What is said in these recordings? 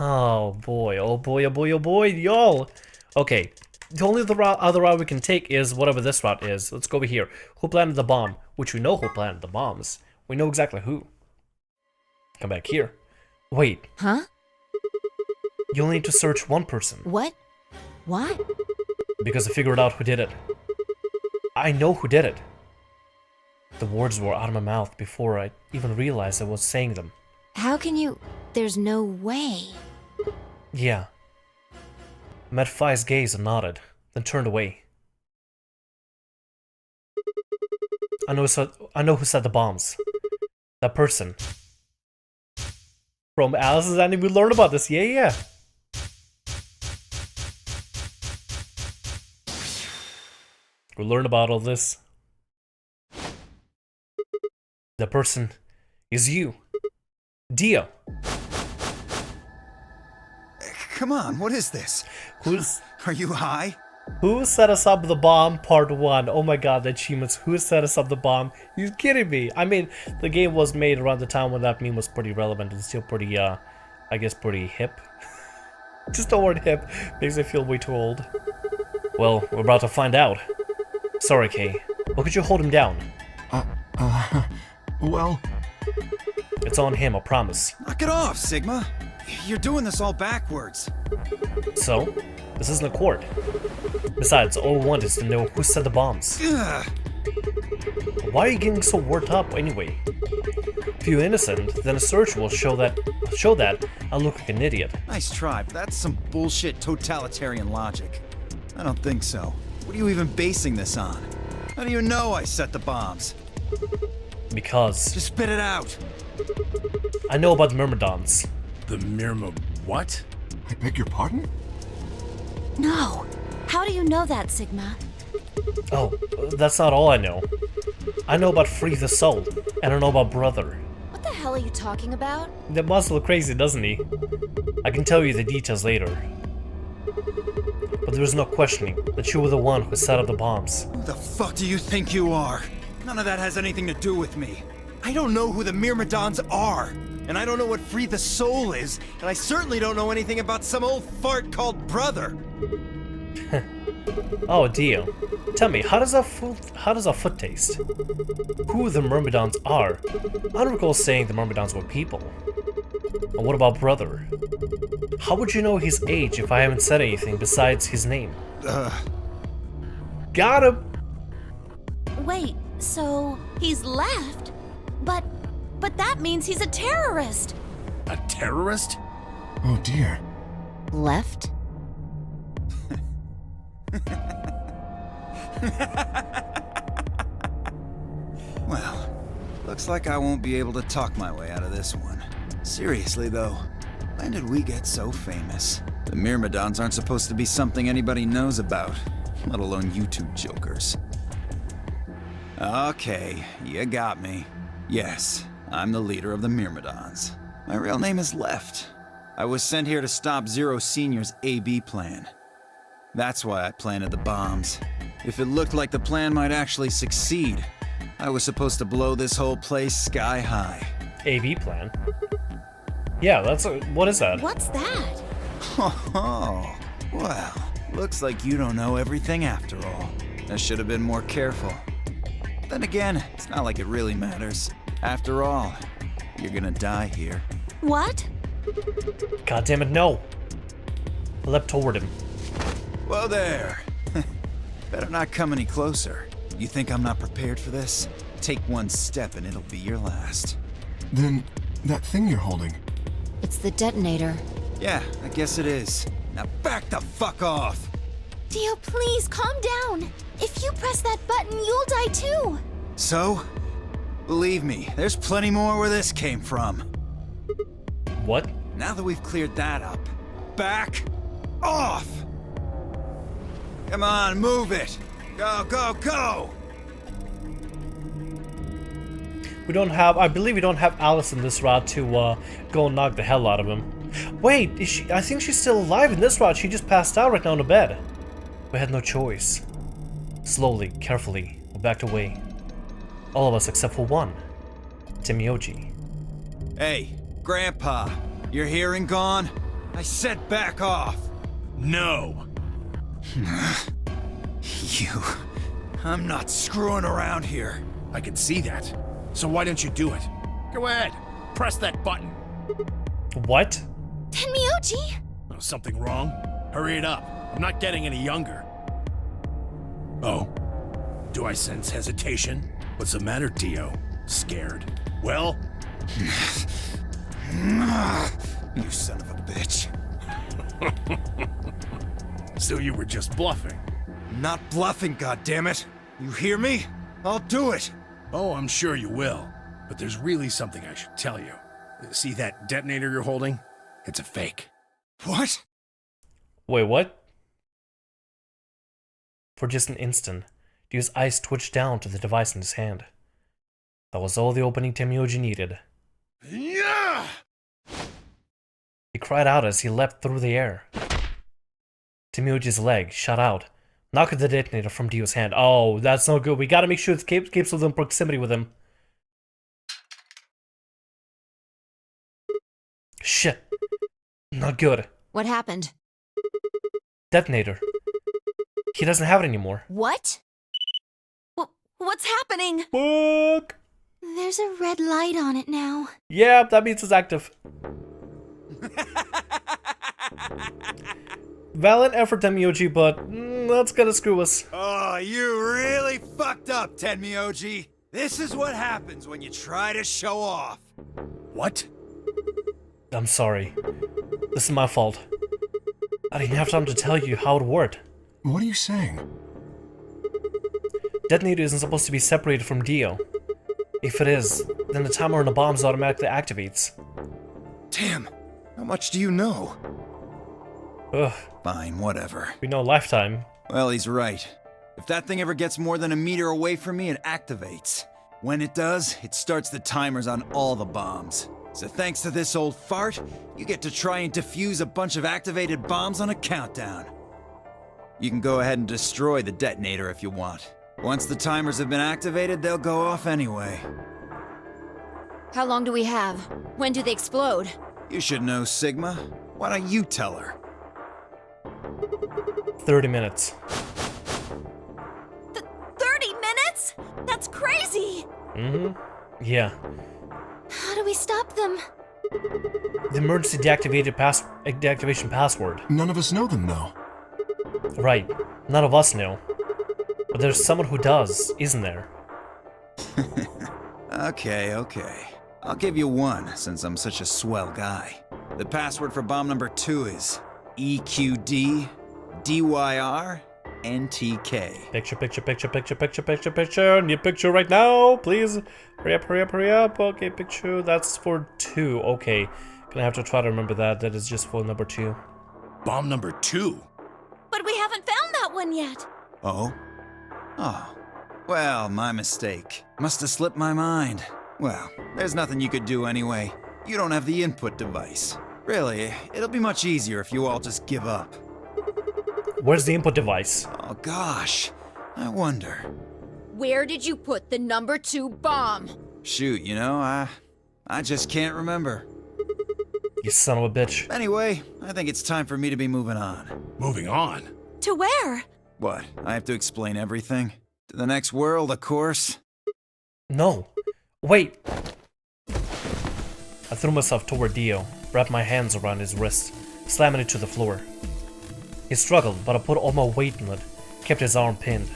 Oh boy, oh boy, oh boy, oh boy, y'all. Okay, the only other route we can take is whatever this route is. Let's go over here. Who planted the bomb? Which we know who planted the bombs. We know exactly who. Come back here. Wait. Huh? You'll need to search one person. What? Why? Because I figured out who did it. I know who did it. The words were out of my mouth before I even realized I was saying them. How can you... There's no way. Yeah. I met Phi's gaze and nodded, then turned away. I know who set the bombs. That person. From Alice's ending, we learned about this. Yeah. We learned about all this. The person is you. Dio. Come on, what is this? Are you high? Who set us up the bomb? Part 1. Oh my god, the achievements. Who set us up the bomb? You're kidding me. I mean, the game was made around the time when that meme was pretty relevant and still pretty, I guess pretty hip. Just the word hip makes me feel way too old. Well, we're about to find out. Sorry, Kay. But could you hold him down? Well... It's on him, I promise. Knock it off, Sigma. You're doing this all backwards. So? This isn't a court. Besides, all we want is to know who set the bombs. Ugh. Why are you getting so worked up anyway? If you're innocent, then a search will show that I look like an idiot. Nice try, but that's some bullshit totalitarian logic. I don't think so. What are you even basing this on? How do you know I set the bombs? Because... Just spit it out. I know about the Myrmidons. The what? I beg your pardon? No. How do you know that, Sigma? Oh, that's not all I know. I know about Free the Soul, and I know about Brother. What the hell are you talking about? That must look crazy, doesn't he? I can tell you the details later. But there is no questioning that you were the one who set up the bombs. Who the fuck do you think you are? None of that has anything to do with me. I don't know who the Myrmidons are, and I don't know what Free the Soul is, and I certainly don't know anything about some old fart called Brother. Oh, Dio. Tell me, how does our foot taste? Who the Myrmidons are? I don't recall saying the Myrmidons were people. And what about Brother? How would you know his age if I haven't said anything besides his name? Got him! Wait, so he's left? But that means he's a terrorist! A terrorist? Oh dear. Left? Well, looks like I won't be able to talk my way out of this one. Seriously though, when did we get so famous? The Myrmidons aren't supposed to be something anybody knows about, let alone you two jokers. Okay, you got me. Yes, I'm the leader of the Myrmidons. My real name is Left. I was sent here to stop Zero Senior's AB plan. That's why I planted the bombs. If it looked like the plan might actually succeed, I was supposed to blow this whole place sky high. AB plan? Yeah, what is that? What's that? Oh, well, looks like you don't know everything after all. I should have been more careful. Then again, it's not like it really matters. After all, you're gonna die here. What? God damn it, no! I leapt toward him. Whoa there. Better not come any closer. You think I'm not prepared for this? Take one step and it'll be your last. Then, that thing you're holding. It's the detonator. Yeah, I guess it is. Now back the fuck off! Dio, please, calm down! If you press that button, you'll die too! So? Believe me, there's plenty more where this came from. What? Now that we've cleared that up, back off! Come on, move it! Go, go, go! I believe we don't have Alice in this route to go and knock the hell out of him. Wait, I think she's still alive in this route. She just passed out right now in the bed. We had no choice. Slowly, carefully, we backed away. All of us except for one, Thamriyell. Hey, Grandpa, your hearing gone? I said back off. No. You. I'm not screwing around here. I can see that. So why don't you do it? Go ahead. Press that button. What? Tenmyoji! Oh, something wrong? Hurry it up. I'm not getting any younger. Oh? Do I sense hesitation? What's the matter, Dio? Scared? Well? You son of a bitch. So you were just bluffing? Not bluffing, goddammit. You hear me? I'll do it. Oh, I'm sure you will. But there's really something I should tell you. See that detonator you're holding? It's a fake. What? Wait, what? For just an instant, Dio's eyes twitched down to the device in his hand. That was all the opening Tenmyoji needed. Yeah! He cried out as he leapt through the air. Tenmyoji's leg shot out, knocking the detonator from Dio's hand. Oh, that's no good. We gotta make sure it keeps within proximity with him. Shit. Not good. What happened? Detonator. He doesn't have it anymore. What? What's happening? Fuck. There's a red light on it now. Yeah, that means it's active. Valid effort, Tenmyoji, but that's gonna screw us. Oh, you really fucked up, Tenmyoji. This is what happens when you try to show off. What? I'm sorry. This is my fault. I didn't have time to tell you how it worked. What are you saying? Detonator isn't supposed to be separated from Dio. If it is, then the timer on the bombs automatically activates. Damn, how much do you know? Ugh, Fine, whatever. we know lifetime. Well, he's right. If that thing ever gets more than a meter away from me, it activates. When it does, it starts the timers on all the bombs. So thanks to this old fart, you get to try and defuse a bunch of activated bombs on a countdown. You can go ahead and destroy the detonator if you want. Once the timers have been activated, they'll go off anyway. How long do we have? When do they explode? You should know, Sigma. Why don't you tell her? 30 minutes. 30 minutes? That's crazy! Yeah. How do we stop them? The emergency deactivation password. None of us know them, though. Right. None of us know. But there's someone who does, isn't there? Okay. I'll give you one, since I'm such a swell guy. The password for bomb number 2 is EQD DYR NTK. Picture. Need picture right now, please. Hurry up. Okay, picture. That's for 2. Okay. Gonna have to try to remember that. That is just for number 2. Bomb number 2? But we haven't found that one yet. Oh? Well, my mistake. Must have slipped my mind. Well, there's nothing you could do anyway. You don't have the input device. Really, it'll be much easier if you all just give up. Where's the input device? Oh gosh, I wonder. Where did you put the number 2 bomb? Shoot, you know, I just can't remember. You son of a bitch. Anyway, I think it's time for me to be moving on. Moving on? To where? What, I have to explain everything? To the next world, of course. No. Wait. I threw myself toward Dio, wrapped my hands around his wrist, slamming it to the floor. He struggled, but I put all my weight in it, kept his arm pinned.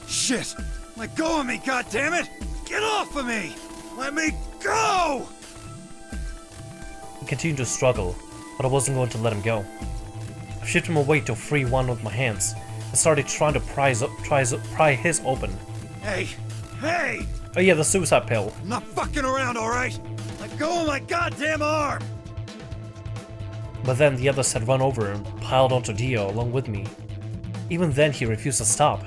Shit! Let go of me, goddammit! Get off of me! Let me go! He continued to struggle, but I wasn't going to let him go. I shifted my weight to free one with my hands, and started trying to pry his open. Hey! Oh yeah, the suicide pill. I'm not fucking around, alright? Let go of my goddamn arm! But then the others had run over and piled onto Dio along with me. Even then he refused to stop.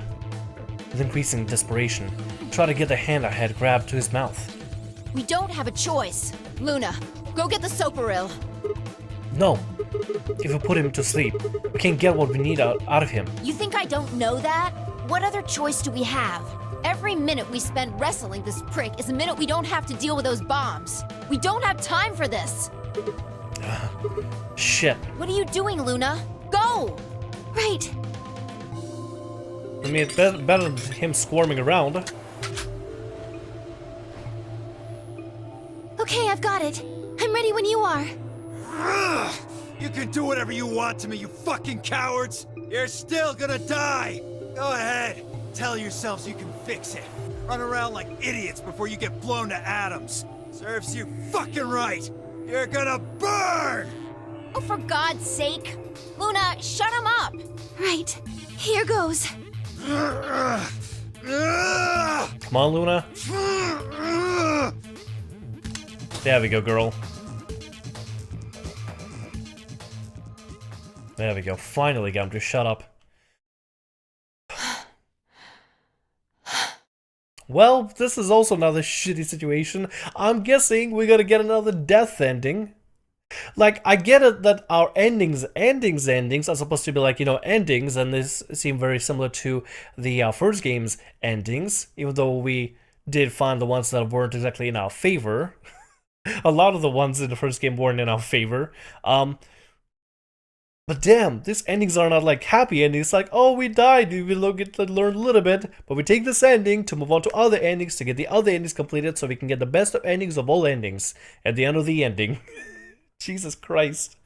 With increasing desperation, he tried to get the hand I had grabbed to his mouth. We don't have a choice. Luna, go get the Soparil. No. If we put him to sleep, we can't get what we need out of him. You think I don't know that? What other choice do we have? Every minute we spend wrestling this prick is a minute we don't have to deal with those bombs. We don't have time for this. Shit. What are you doing, Luna? Go! Right. I mean, it's better than him squirming around. Okay, I've got it. I'm ready when you are. You can do whatever you want to me, you fucking cowards! You're still gonna die! Go ahead, tell yourselves you can fix it. Run around like idiots before you get blown to atoms. Serves you fucking right! You're gonna burn! Oh, for God's sake. Luna, shut him up. Right. Here goes. Come on, Luna. There we go, girl. There we go. Finally got him to shut up. Well, this is also another shitty situation. I'm guessing we're gonna get another death ending. Like, I get it that our endings are supposed to be like, you know, endings, and this seem very similar to the first game's endings, even though we did find the ones that weren't exactly in our favor. A lot of the ones in the first game weren't in our favor. But damn, these endings are not like happy endings. It's like, oh, we died, we will get to learn a little bit, but we take this ending to move on to other endings to get the other endings completed so we can get the best of endings of all endings at the end of the ending. Jesus Christ.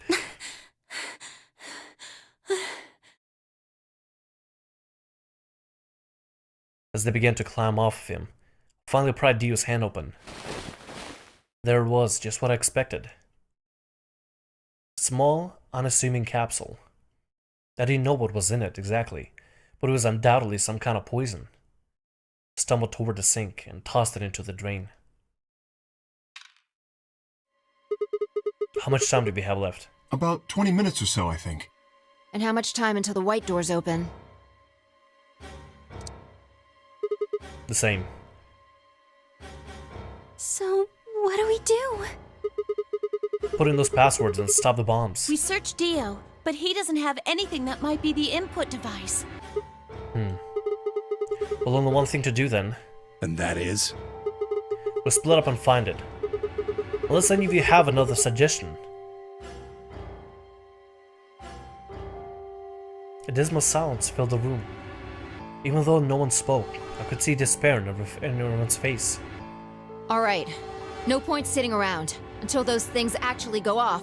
As they began to climb off of him, finally pried Dio's hand open. There it was, just what I expected. A small, unassuming capsule. I didn't know what was in it exactly, but it was undoubtedly some kind of poison. I stumbled toward the sink and tossed it into the drain. How much time do we have left? About 20 minutes or so, I think. And how much time until the white doors open? The same. So, what do we do? Put in those passwords and stop the bombs. We searched Dio, but he doesn't have anything that might be the input device. Well, only one thing to do then. And that is? We'll split up and find it. Unless any of you have another suggestion. A dismal silence filled the room. Even though no one spoke, I could see despair in everyone's face. Alright, no point sitting around. Until those things actually go off,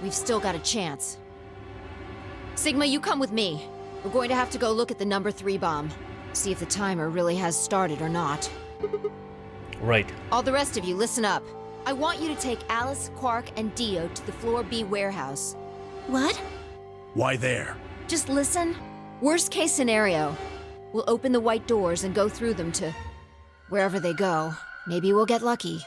we've still got a chance. Sigma, you come with me. We're going to have to go look at the number 3 bomb. See if the timer really has started or not. Right. All the rest of you, listen up. I want you to take Alice, Quark, and Dio to the Floor B warehouse. What? Why there? Just listen. Worst case scenario. We'll open the white doors and go through them to wherever they go. Maybe we'll get lucky.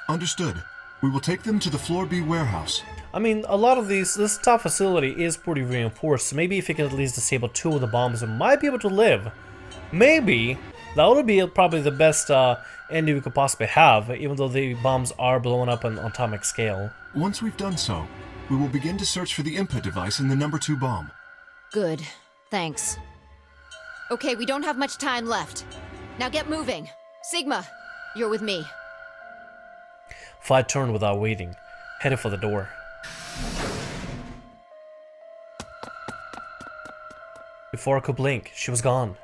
Understood. We will take them to the Floor B warehouse. I mean, a lot of this top facility is pretty reinforced, so maybe if you can at least disable 2 of the bombs, we might be able to live. Maybe. That would be probably the best ending we could possibly have, even though the bombs are blown up on atomic scale. Once we've done so, we will begin to search for the input device in the number 2 bomb. Good. Thanks. Okay, we don't have much time left. Now get moving. Sigma, you're with me. Fi turned without waiting, headed for the door. Before I could blink, she was gone.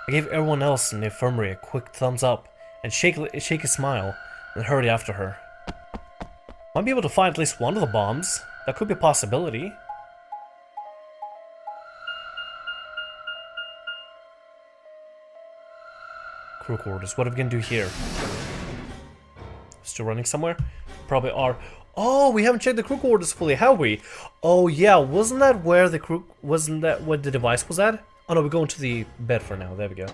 I gave everyone else in the infirmary a quick thumbs up and shaky smile, and hurried after her. Might be able to find at least one of the bombs. That could be a possibility. Crew quarters. What are we gonna do here? Still running somewhere? Probably are. Oh, we haven't checked the crew quarters fully, have we? Oh yeah, wasn't that where the crew? Wasn't that what the device was at? Oh no, we're going to the bed for now. There we go.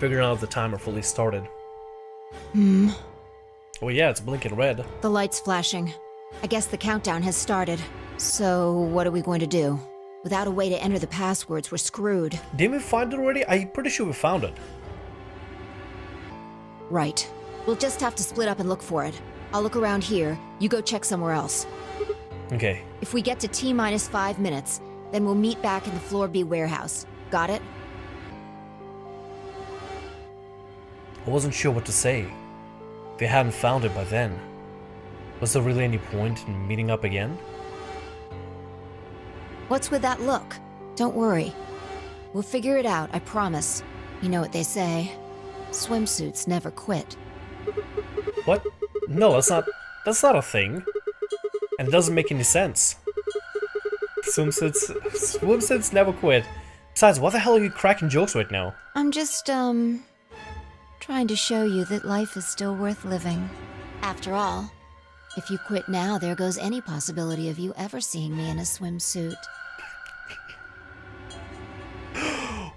Figuring out if the timer fully started. Oh yeah, it's blinking red. The light's flashing. I guess the countdown has started. So, what are we going to do? Without a way to enter the passwords, we're screwed. Didn't we find it already? I'm pretty sure we found it. Right. We'll just have to split up and look for it. I'll look around here, you go check somewhere else. Okay. If we get to T-minus 5 minutes, then we'll meet back in the Floor B warehouse. Got it? I wasn't sure what to say. If they hadn't found it by then, was there really any point in meeting up again? What's with that look? Don't worry. We'll figure it out, I promise. You know what they say. Swimsuits never quit. What? No, that's not a thing. And it doesn't make any sense. Swimsuits never quit. Besides, what the hell are you cracking jokes right now? I'm just, trying to show you that life is still worth living. After all, if you quit now, there goes any possibility of you ever seeing me in a swimsuit.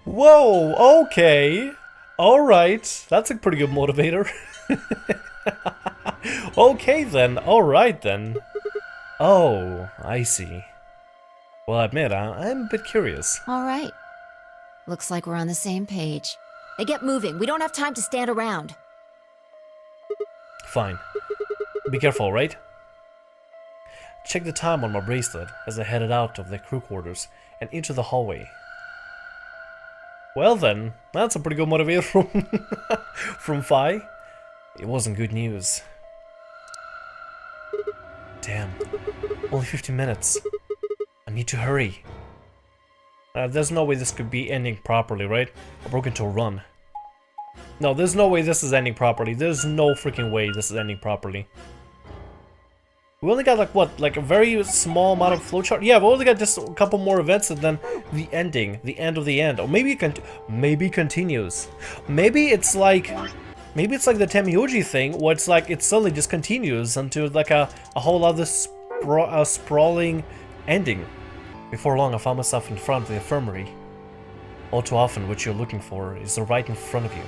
Whoa, okay. Alright, that's a pretty good motivator. Okay then, alright then. Oh, I see. Well, I admit, I'm a bit curious. Alright. Looks like we're on the same page. Now get moving, we don't have time to stand around. Fine. Be careful, right? Check the time on my bracelet as I headed out of the crew quarters and into the hallway. Well then, that's a pretty good motivator from Phi. It wasn't good news. Damn, only 15 minutes. I need to hurry. There's no way this could be ending properly, right? I broke into a run. No, there's no way this is ending properly. There's no freaking way this is ending properly. We only got like what? Like a very small amount of flowchart? Yeah, we only got just a couple more events and then the ending. The end of the end. Or maybe it maybe continues. Maybe it's like the Thamriyell thing where it's like it suddenly just continues until like a whole other sprawling ending. Before long I found myself in front of the infirmary. All too often what you're looking for is right in front of you.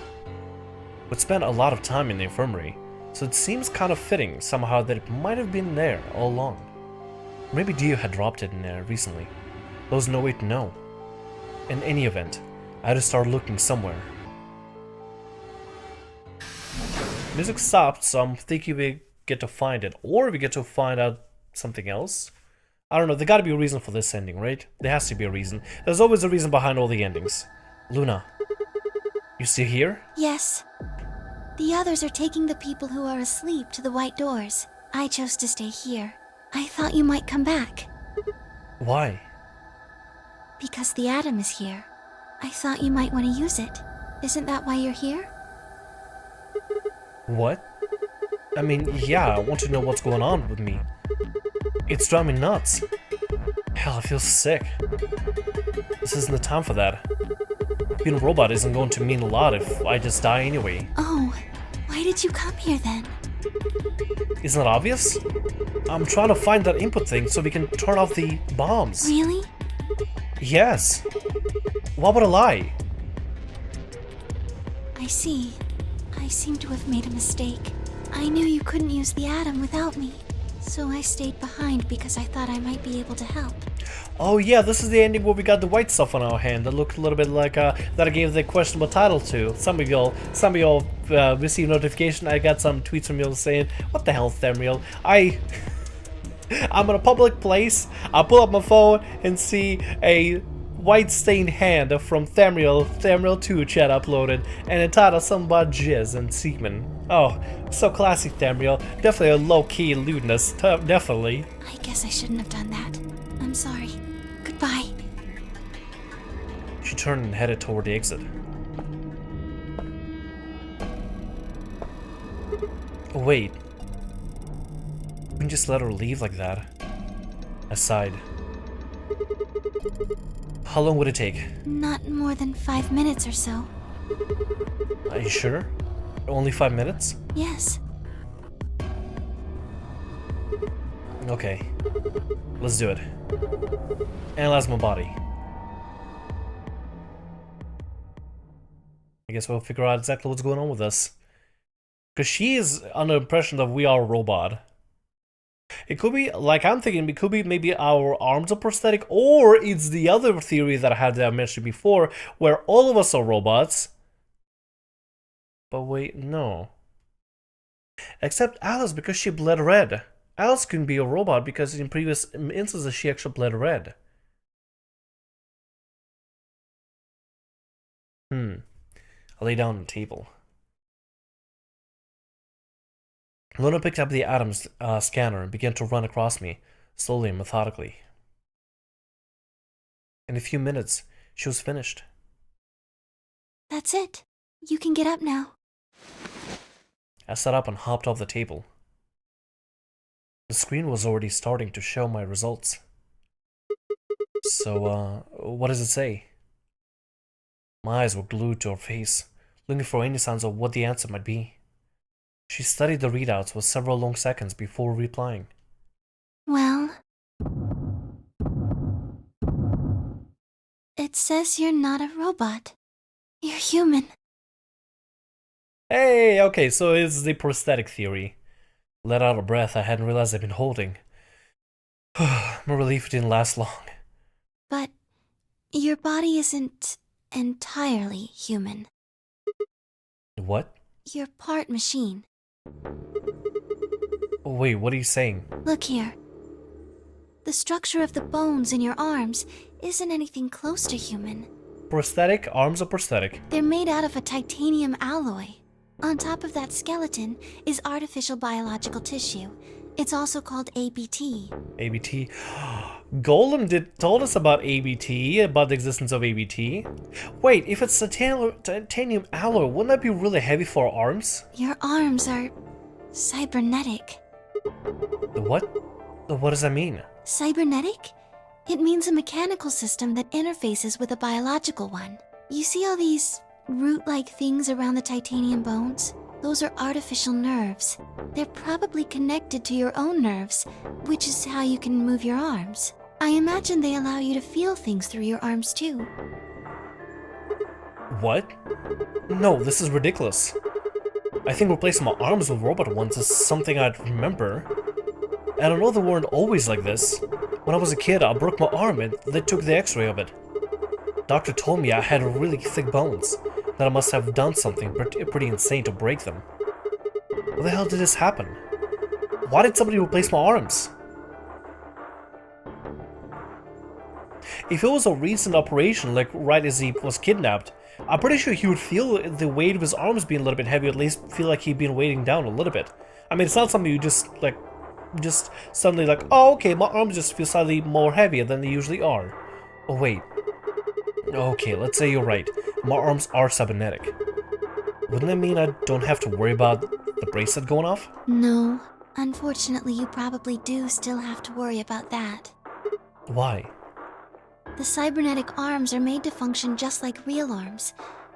We'd spent a lot of time in the infirmary, so it seems kind of fitting somehow that it might have been there all along. Maybe Dio had dropped it in there recently. There was no way to know. In any event, I had to start looking somewhere. Music stopped, so I'm thinking we get to find it, or we get to find out something else. I don't know, there gotta be a reason for this ending, right? There has to be a reason. There's always a reason behind all the endings. Luna, you still here? Yes. The others are taking the people who are asleep to the white doors. I chose to stay here. I thought you might come back. Why? Because the atom is here. I thought you might want to use it. Isn't that why you're here? What? I mean, yeah, I want to know what's going on with me. It's driving me nuts. Hell, I feel sick. This isn't the time for that. Being a robot isn't going to mean a lot if I just die anyway. Oh, why did you come here then? Isn't that obvious? I'm trying to find that input thing so we can turn off the bombs. Really? Yes. Why would I lie? I see. I seem to have made a mistake. I knew you couldn't use the atom without me. So I stayed behind because I thought I might be able to help. Oh yeah, this is the ending where we got the white stuff on our hand that looked a little bit like that I gave the questionable title to. Some of y'all received notification. I got some tweets from y'all saying, "What the hell, Thamriyell? I'm in a public place. I pull up my phone and see a white stained hand from Thamriyell 2 chat uploaded, and entitled something about jizz and semen. Oh, so classy, Thamriyell. Definitely a low-key lewdness. Definitely. I guess I shouldn't have done that. I'm sorry. Goodbye. She turned and headed toward the exit. Oh, wait. You can just let her leave like that. I sighed. How long would it take? Not more than 5 minutes or so. Are you sure? Only 5 minutes? Yes. Okay. Let's do it. Analyze my body. I guess we'll figure out exactly what's going on with us. Because she is under the impression that we are a robot. It could be, like I'm thinking, it could be maybe our arms are prosthetic, or it's the other theory that I had that I mentioned before, where all of us are robots. But wait, no. Except Alice, because she bled red. Alice can be a robot because in previous instances she actually bled red. I lay down on the table. Luna picked up the Adams scanner and began to run across me, slowly and methodically. In a few minutes, she was finished. That's it. You can get up now. I sat up and hopped off the table. The screen was already starting to show my results. So, what does it say? My eyes were glued to her face, looking for any signs of what the answer might be. She studied the readouts for several long seconds before replying. Well, it says you're not a robot. You're human. Hey, okay, so it's the prosthetic theory. Let out a breath I hadn't realized I'd been holding. My relief didn't last long. But your body isn't entirely human. What? You're part machine. Wait, what are you saying? Look here. The structure of the bones in your arms isn't anything close to human. Prosthetic? Arms are prosthetic. They're made out of a titanium alloy. On top of that skeleton is artificial biological tissue. It's also called ABT. ABT. Golem told us about ABT, about the existence of ABT. Wait, if it's titanium alloy, wouldn't that be really heavy for our arms? Your arms are cybernetic. What? What does that mean? Cybernetic? It means a mechanical system that interfaces with a biological one. You see all these root-like things around the titanium bones? Those are artificial nerves. They're probably connected to your own nerves, which is how you can move your arms. I imagine they allow you to feel things through your arms too. What? No, this is ridiculous. I think replacing my arms with robot ones is something I'd remember. And I know they weren't always like this. When I was a kid, I broke my arm and they took the x-ray of it. Doctor told me I had really thick bones, that I must have done something pretty insane to break them. How the hell did this happen? Why did somebody replace my arms? If it was a recent operation, like right as he was kidnapped, I'm pretty sure he would feel the weight of his arms being a little bit heavy, or at least feel like he'd been weighting down a little bit. I mean, it's not something you just suddenly like, oh, okay, my arms just feel slightly more heavier than they usually are. Oh, wait. Okay, let's say you're right. My arms are cybernetic. Wouldn't that mean I don't have to worry about the bracelet going off? No. Unfortunately, you probably do still have to worry about that. Why? The cybernetic arms are made to function just like real arms,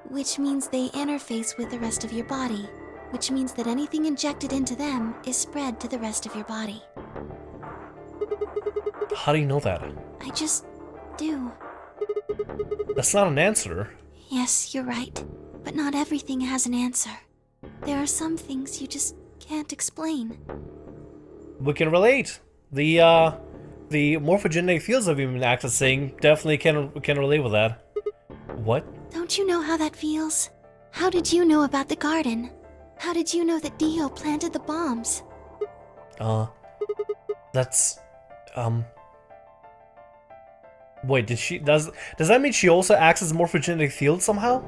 which means they interface with the rest of your body, which means that anything injected into them is spread to the rest of your body. How do you know that? I just do. That's not an answer. Yes, you're right. But not everything has an answer. There are some things you just can't explain. We can relate. The morphogenetic fields that we've been accessing definitely can relate with that. What? Don't you know how that feels? How did you know about the garden? How did you know that Dio planted the bombs? That's, Wait, does that mean she also acts as morphogenetic field somehow?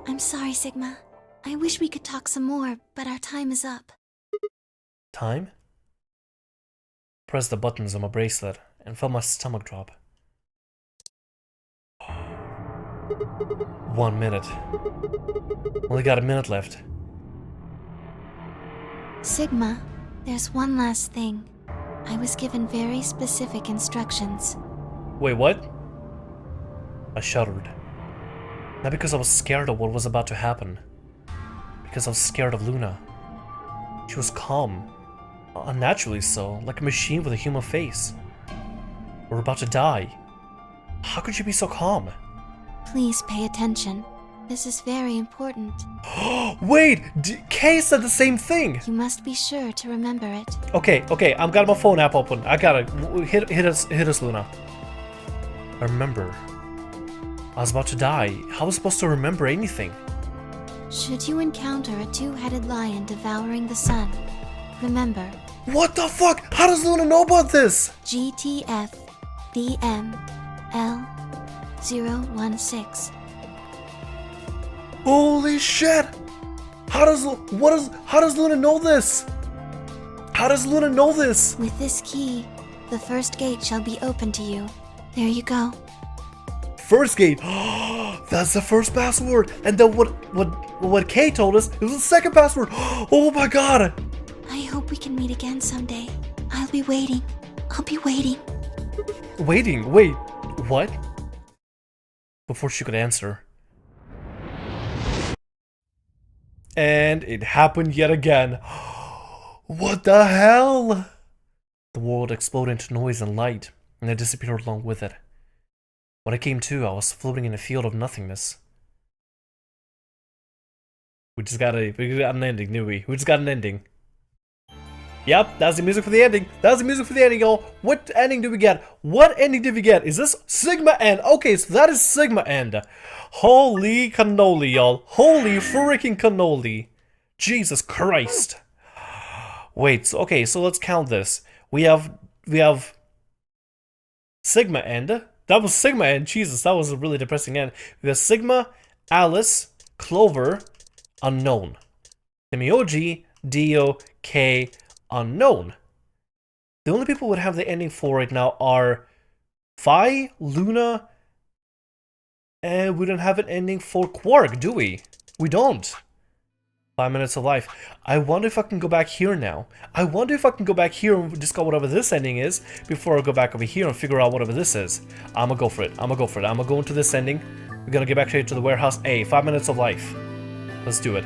I'm sorry, Sigma. I wish we could talk some more, but our time is up. Time? Press the buttons on my bracelet and felt my stomach drop. 1 minute. Only got a minute left. Sigma, there's one last thing. I was given very specific instructions. Wait, what? I shuddered. Not because I was scared of what was about to happen. Because I was scared of Luna. She was calm. Unnaturally so, like a machine with a human face. We're about to die. How could you be so calm? Please pay attention. This is very important. Wait! Kay said the same thing! You must be sure to remember it. Okay, I've got my phone app open. I got it. Hit us, Luna. I remember. I was about to die. How was I supposed to remember anything? Should you encounter a two-headed lion devouring the sun, remember. What the fuck? How does Luna know about this? GTF BML016. Holy shit! How does Luna know this? How does Luna know this? With this key, the first gate shall be open to you. There you go. First gate. That's the first password. And then what Kay told us, it was the second password. Oh my god. I hope we can meet again someday. I'll be waiting. I'll be waiting. Waiting? Wait, what? Before she could answer. And it happened yet again. What the hell? The world exploded into noise and light, and I disappeared along with it. When I came to, I was floating in a field of nothingness. We got an ending, didn't we? We just got an ending. Yep, that's the music for the ending. That's the music for the ending, y'all. What ending do we get? What ending did we get? Is this Sigma End? Okay, so that is Sigma End. Holy cannoli, y'all. Holy freaking cannoli. Jesus Christ. Wait, so, okay, so let's count this. We have Sigma End. That was Sigma End. Jesus, that was a really depressing end. We have Sigma, Alice, Clover, Unknown. Thamriyell, Dio, K, Unknown. The only people who would have the ending for right now are Phi, Luna, and we don't have an ending for Quark, do we? We don't. 5 minutes of life. I wonder if I can go back here now. I wonder if I can go back here and discover whatever this ending is before I go back over here and figure out whatever this is. I'm gonna go for it. I'm gonna go into this ending. We're gonna get back to the warehouse. 5 minutes of life. Let's do it.